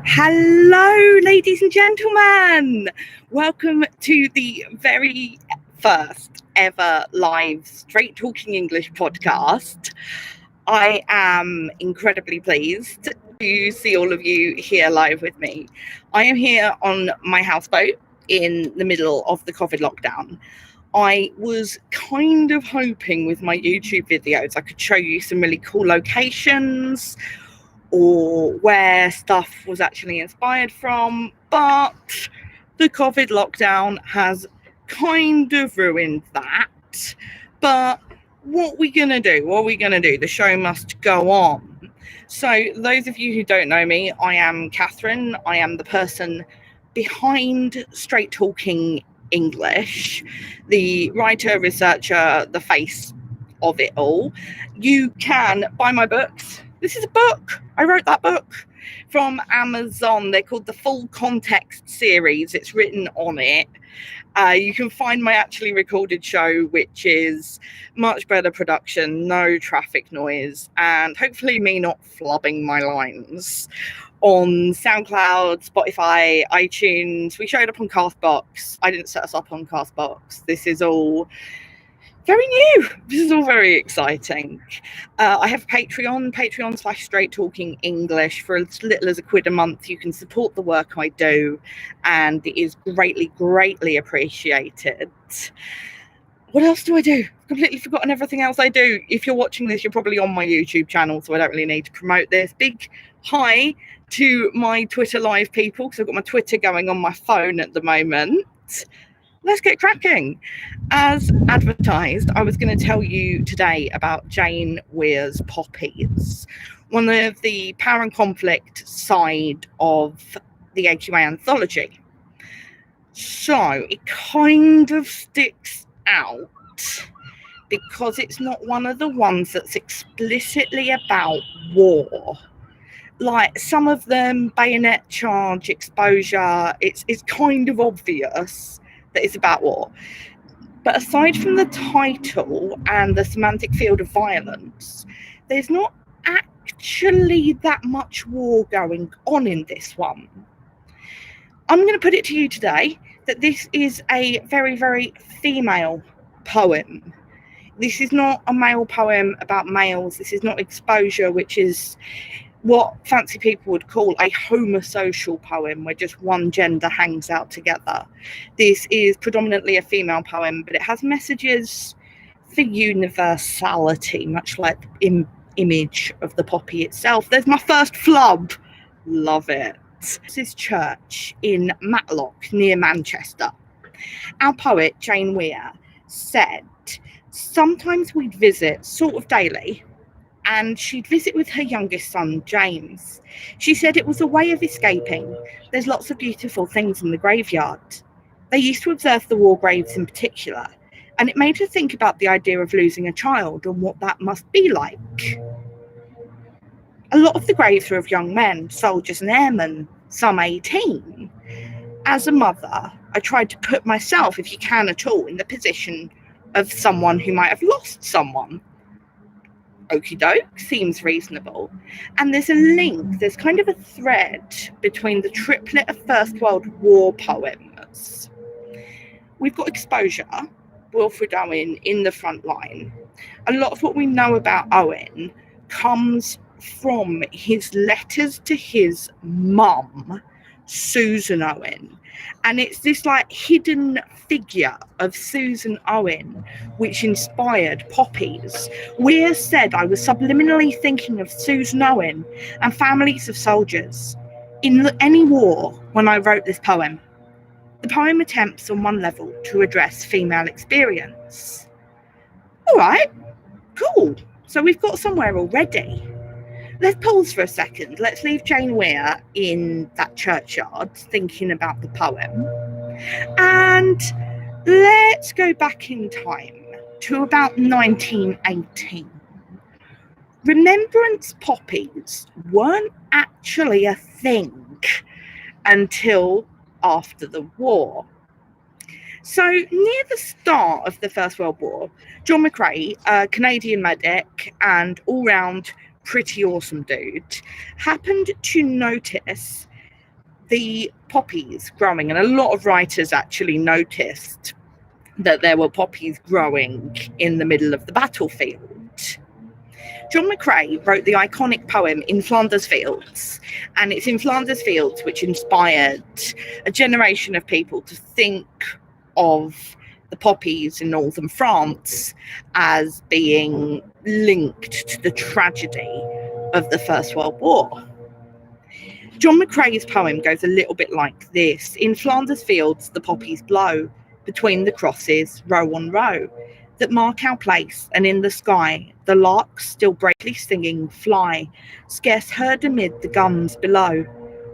Hello, ladies and gentlemen. Welcome to the very first ever live Straight Talking English podcast. I am incredibly pleased to see all of you here live with me. I am here on my houseboat in the middle of the COVID lockdown. I was kind of hoping with my YouTube videos I could show you some really cool locations or where stuff was actually inspired from, but the COVID lockdown has kind of ruined that. But what are we gonna do? The show must go on. So those of you who don't know me, I am Catherine. I am the person behind Straight Talking English, the writer, researcher, the face of it all. You can buy my books. This is a book. I wrote that book from Amazon. They're called the Full Context series. It's written on it. You can find my actually recorded show, which is much better production, no traffic noise, and hopefully me not flubbing my lines, on SoundCloud, Spotify, iTunes. We showed up on Castbox. I didn't set us up on Castbox. This is all very new. This is all very exciting. I have Patreon/Straight Talking English. For as little as £1 a month, you can support the work I do, and it is greatly appreciated. What else do I do? I've completely forgotten everything else I do. If you're watching this, you're probably on my YouTube channel, so I don't really need to promote this. Big hi to my Twitter live people, because I've got my Twitter going on my phone at the moment. Let's get cracking. As advertised, I was going to tell you today about Jane Weir's Poppies, one of the power and conflict side of the AQA anthology. So it kind of sticks out because it's not one of the ones that's explicitly about war. Like some of them, bayonet charge, exposure, it's kind of obvious that it's about war. But aside from the title and the semantic field of violence, there's not actually that much war going on in this one. I'm going to put it to you today that this is a very female poem. This is not a male poem about males. This is not exposure, which is what fancy people would call a homosocial poem, where just one gender hangs out together. This is predominantly a female poem, but it has messages for universality, much like the image of the poppy itself. There's my first flub. Love it. This is church in Matlock, near Manchester. Our poet, Jane Weir, said, sometimes we'd visit sort of daily, and she'd visit with her youngest son, James. She said it was a way of escaping. There's lots of beautiful things in the graveyard. They used to observe the war graves in particular, and it made her think about the idea of losing a child and what that must be like. A lot of the graves are of young men, soldiers and airmen, some 18. As a mother, I tried to put myself, if you can at all, in the position of someone who might have lost someone. Okie doke, seems reasonable. And there's a link, there's kind of a thread between the triplet of First World War poems. We've got exposure, Wilfred Owen in the front line. A lot of what we know about Owen comes from his letters to his mum, Susan Owen. And it's this like hidden figure of Susan Owen which inspired Poppies. Weir said, I was subliminally thinking of Susan Owen and families of soldiers in any war when I wrote this poem. The poem attempts on one level to address female experience. All right, cool. So we've got somewhere already. Let's pause for a second. Let's leave Jane Weir in that churchyard thinking about the poem. And let's go back in time to about 1918. Remembrance poppies weren't actually a thing until after the war. So near the start of the First World War, John McCrae, a Canadian medic and all-round pretty awesome dude, happened to notice the poppies growing, and a lot of writers actually noticed that there were poppies growing in the middle of the battlefield. John McCrae wrote the iconic poem In Flanders Fields, and it's in Flanders Fields which inspired a generation of people to think of the poppies in northern France as being linked to the tragedy of the First World War. John McCrae's poem goes a little bit like this. In Flanders Fields the poppies blow, between the crosses, row on row, that mark our place, and in the sky the larks still bravely singing fly, scarce heard amid the guns below.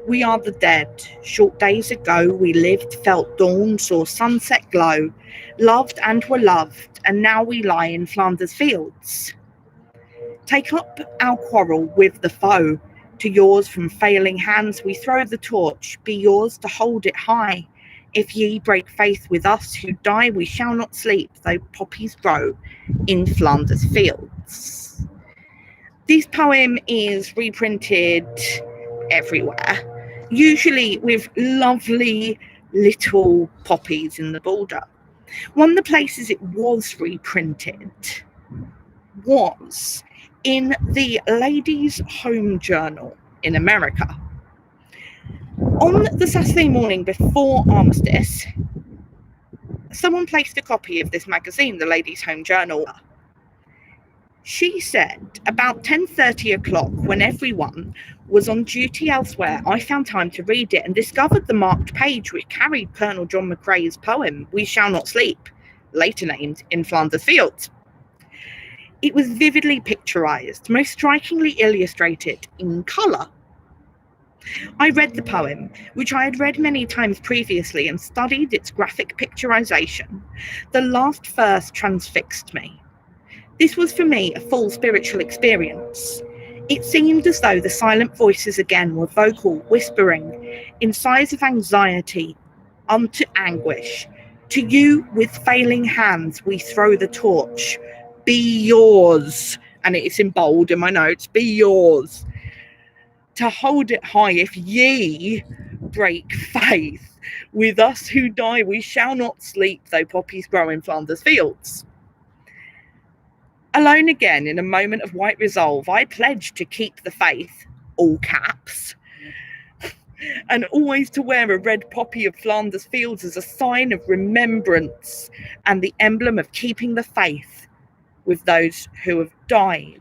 We are the dead. Short days ago we lived, felt dawn, saw sunset glow, loved and were loved, and now we lie in Flanders Fields. Take up our quarrel with the foe, to yours from failing hands we throw the torch, be yours to hold it high. If ye break faith with us who die, we shall not sleep, though poppies grow in Flanders Fields. This poem is reprinted everywhere, usually with lovely little poppies in the border. One of the places it was reprinted was in the Ladies' Home Journal in America. On the Saturday morning before Armistice, someone placed a copy of this magazine, the Ladies' Home Journal. She said, about 10:30 o'clock, when everyone was on duty elsewhere, I found time to read it and discovered the marked page which carried Colonel John McCrae's poem, We Shall Not Sleep, later named In Flanders Fields. It was vividly picturized, most strikingly illustrated in colour. I read the poem, which I had read many times previously, and studied its graphic picturization. The last verse transfixed me. This was for me a full spiritual experience. It seemed as though the silent voices again were vocal, whispering, in sighs of anxiety, unto anguish. To you with failing hands we throw the torch. Be yours. And it's in bold in my notes. Be yours. To hold it high, if ye break faith with us who die, we shall not sleep, though poppies grow in Flanders Fields. Alone again, in a moment of white resolve, I pledged to keep the faith, all caps, and always to wear a red poppy of Flanders Fields as a sign of remembrance and the emblem of keeping the faith with those who have died.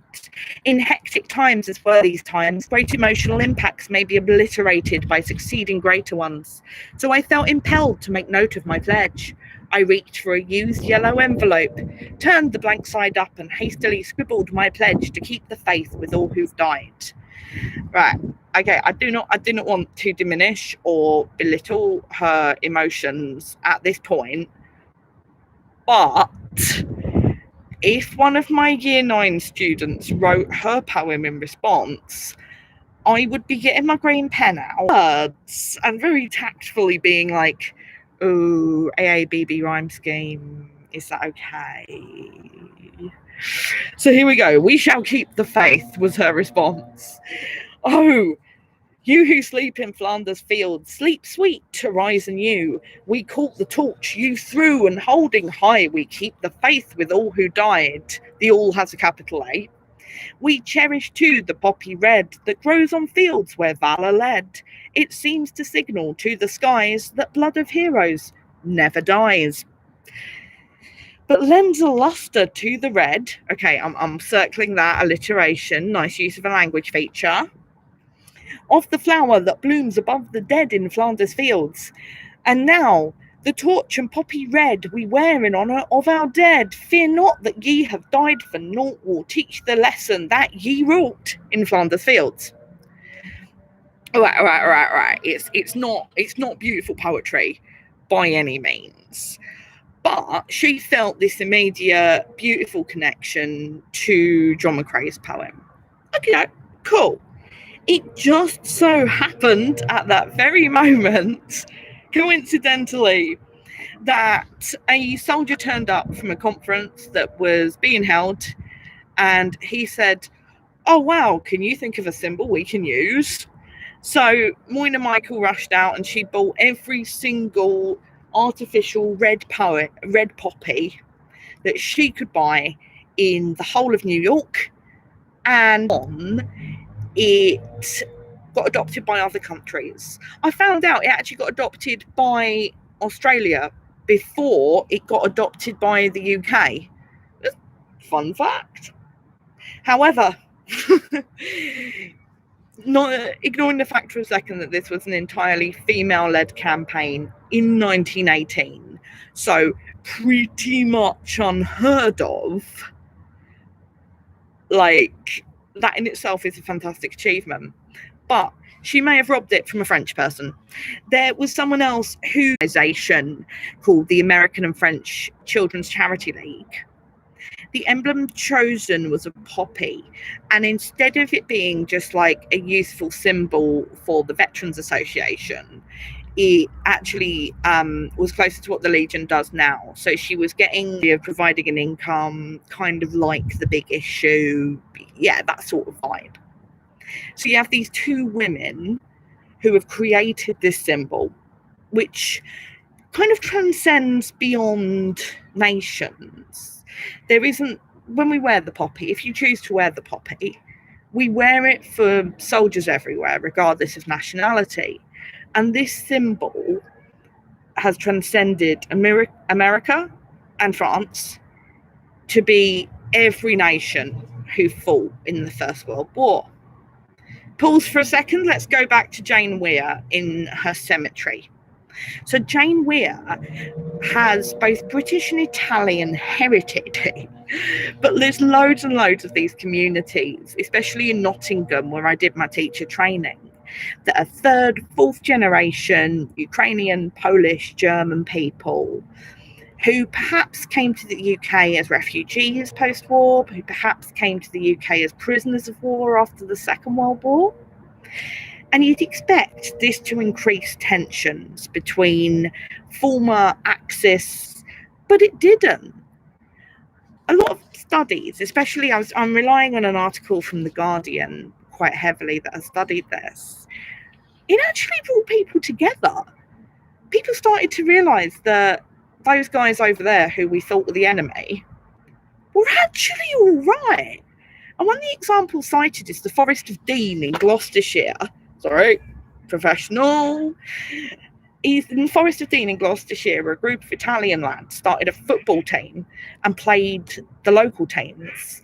In hectic times as were these times, great emotional impacts may be obliterated by succeeding greater ones. So I felt impelled to make note of my pledge. I reached for a used yellow envelope, turned the blank side up, and hastily scribbled my pledge to keep the faith with all who've died. Right. Okay. I do not want to diminish or belittle her emotions at this point, but if one of my year 9 students wrote her poem in response, I would be getting my green pen out and very tactfully being like, oh, AABB rhyme scheme, is that okay? So here we go. We shall keep the faith was her response. Oh, you who sleep in Flanders Fields, sleep sweet to rise anew. We caught the torch you threw, and holding high, we keep the faith with all who died. The all has a capital A. We cherish too the poppy red that grows on fields where valour led. It seems to signal to the skies that blood of heroes never dies, but lends a lustre to the red. Okay, I'm circling that alliteration. Nice use of a language feature. Of the flower that blooms above the dead in Flanders Fields. And now the torch and poppy red we wear in honour of our dead. Fear not that ye have died for naught, will teach the lesson that ye wrought in Flanders Fields. Right. It's not beautiful poetry by any means, but she felt this immediate beautiful connection to John McCrae's poem. Okay, cool. It just so happened at that very moment, coincidentally, that a soldier turned up from a conference that was being held, and he said, oh wow, can you think of a symbol we can use? So Moina Michael rushed out and she bought every single artificial red poppy that she could buy in the whole of New York, and it got adopted by other countries. I found out it actually got adopted by Australia before it got adopted by the UK. Fun fact. However, not ignoring the fact for a second that this was an entirely female-led campaign in 1918, so pretty much unheard of, like, that in itself is a fantastic achievement. But she may have robbed it from a French person. There was someone else who organization called the American and French Children's Charity League. The emblem chosen was a poppy, and instead of it being just like a useful symbol for the Veterans Association, it actually was closer to what the Legion does now. So she was providing an income, kind of like the Big Issue, yeah, that sort of vibe. So you have these two women who have created this symbol, which kind of transcends beyond nations. There isn't, when we wear the poppy, if you choose to wear the poppy, we wear it for soldiers everywhere, regardless of nationality. And this symbol has transcended America and France to be every nation who fought in the First World War. Pause for a second. Let's go back to Jane Weir in her cemetery. So Jane Weir has both British and Italian heritage, but there's loads and loads of these communities, especially in Nottingham, where I did my teacher training, that are third, fourth generation Ukrainian, Polish, German people who perhaps came to the UK as refugees post-war, who perhaps came to the UK as prisoners of war after the Second World War. And you'd expect this to increase tensions between former Axis, but it didn't. A lot of studies, especially I'm relying on an article from The Guardian quite heavily that has studied this. It actually brought people together. People started to realise that those guys over there who we thought were the enemy were actually all right. And one of the examples cited is the Forest of Dean in Gloucestershire. Sorry, professional. In the Forest of Dean in Gloucestershire, where a group of Italian lads started a football team and played the local teams.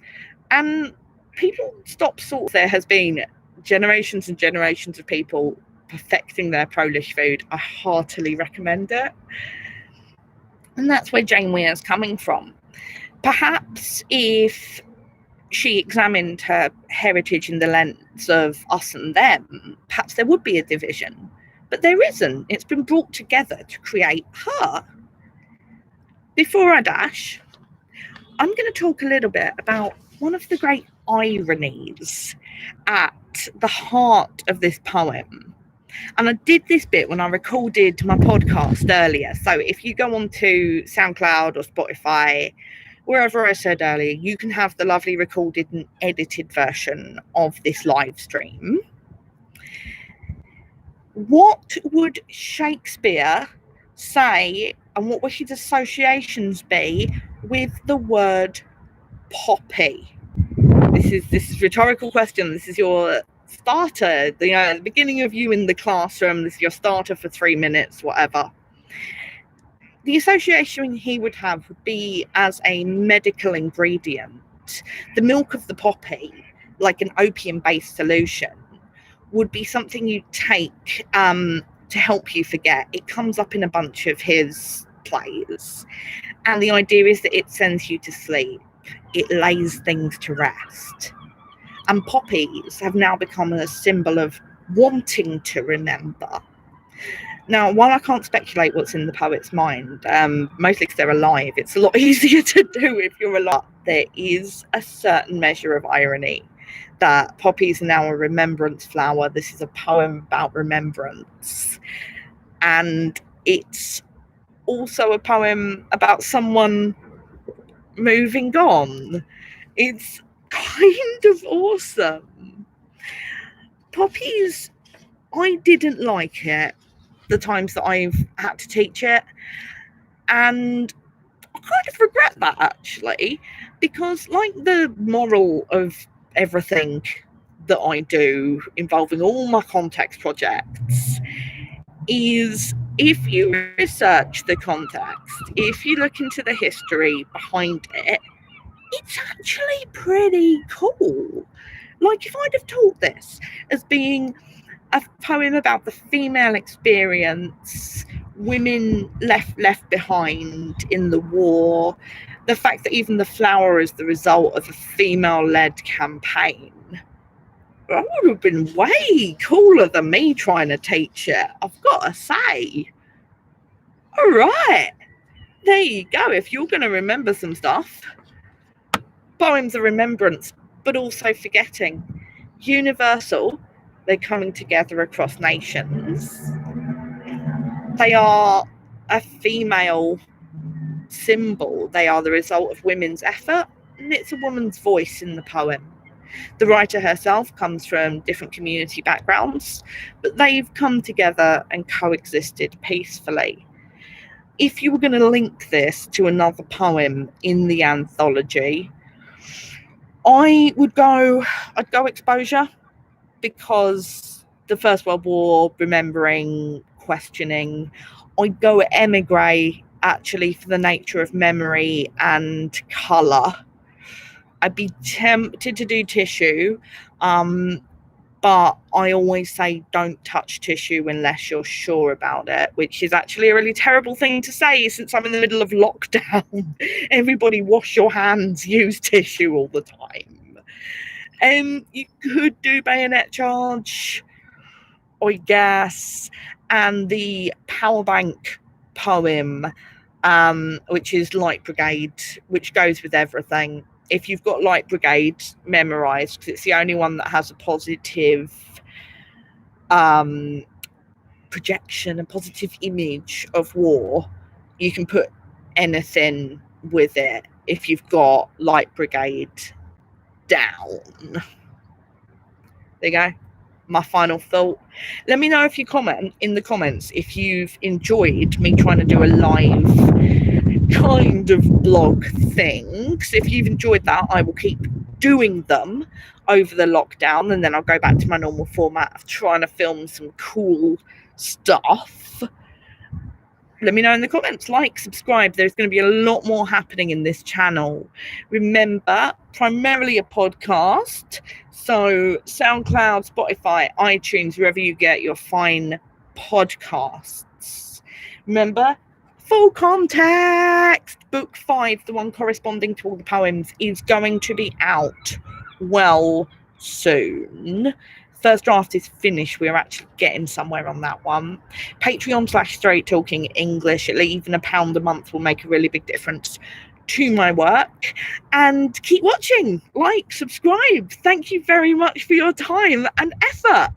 And people stopped there has been generations and generations of people perfecting their Polish food. I heartily recommend it. And that's where Jane Weir is coming from. Perhaps if she examined her heritage in the lens of us and them, perhaps there would be a division. But there isn't. It's been brought together to create her. Before I dash, I'm going to talk a little bit about one of the great ironies at the heart of this poem. And I did this bit when I recorded my podcast earlier. So if you go onto SoundCloud or Spotify, wherever I said earlier, you can have the lovely recorded and edited version of this live stream. What would Shakespeare say, and what would his associations be with the word poppy? This is a rhetorical question. This is your starter, the beginning of you in the classroom. This is your starter for 3 minutes, whatever. The association he would have would be as a medical ingredient. The milk of the poppy, like an opium-based solution, would be something you take to help you forget. It comes up in a bunch of his plays. And the idea is that it sends you to sleep. It lays things to rest. And poppies have now become a symbol of wanting to remember. Now, while I can't speculate what's in the poet's mind, mostly because they're alive, it's a lot easier to do if you're alive. There is a certain measure of irony that poppies are now a remembrance flower. This is a poem about remembrance. And it's also a poem about someone moving on. It's kind of awesome. Poppies, I didn't like it the times that I've had to teach it, and I kind of regret that, actually, because like the moral of everything that I do involving all my context projects is, if you research the context, if you look into the history behind it, it's actually pretty cool. Like, if I'd have taught this as being a poem about the female experience, women left behind in the war, the fact that even the flower is the result of a female-led campaign, that would have been way cooler than me trying to teach it, I've got to say. All right, there you go. If you're going to remember some stuff, poems are remembrance, but also forgetting. Universal, they're coming together across nations. They are a female symbol. They are the result of women's effort, and it's a woman's voice in the poem. The writer herself comes from different community backgrounds, but they've come together and coexisted peacefully. If you were going to link this to another poem in the anthology, I'd go Exposure, because the First World War, remembering, questioning. I'd go Emigre, actually, for the nature of memory and colour. I'd be tempted to do Tissue, but I always say don't touch tissue unless you're sure about it, which is actually a really terrible thing to say since I'm in the middle of lockdown. Everybody wash your hands, use tissue all the time. You could do Bayonet Charge, I guess, and the Power Bank poem, which is Light Brigade, which goes with everything. If you've got Light Brigade memorised, because it's the only one that has a positive projection, a positive image of war, you can put anything with it if you've got Light Brigade down. There you go. My final thought. Let me know if you comment in the comments if you've enjoyed me trying to do a live kind of blog thing. So if you've enjoyed that, I will keep doing them over the lockdown, and then I'll go back to my normal format of trying to film some cool stuff. Let me know in the comments. Like, subscribe. There's going to be a lot more happening in this channel. Remember, primarily a podcast. So SoundCloud, Spotify, iTunes, wherever you get your fine podcasts. Remember, full context. Book 5, the one corresponding to all the poems, is going to be out soon. First draft is finished. We're actually getting somewhere on that one. Patreon/Straight Talking English. Even £1 a month will make a really big difference to my work. And keep watching. Like, subscribe. Thank you very much for your time and effort.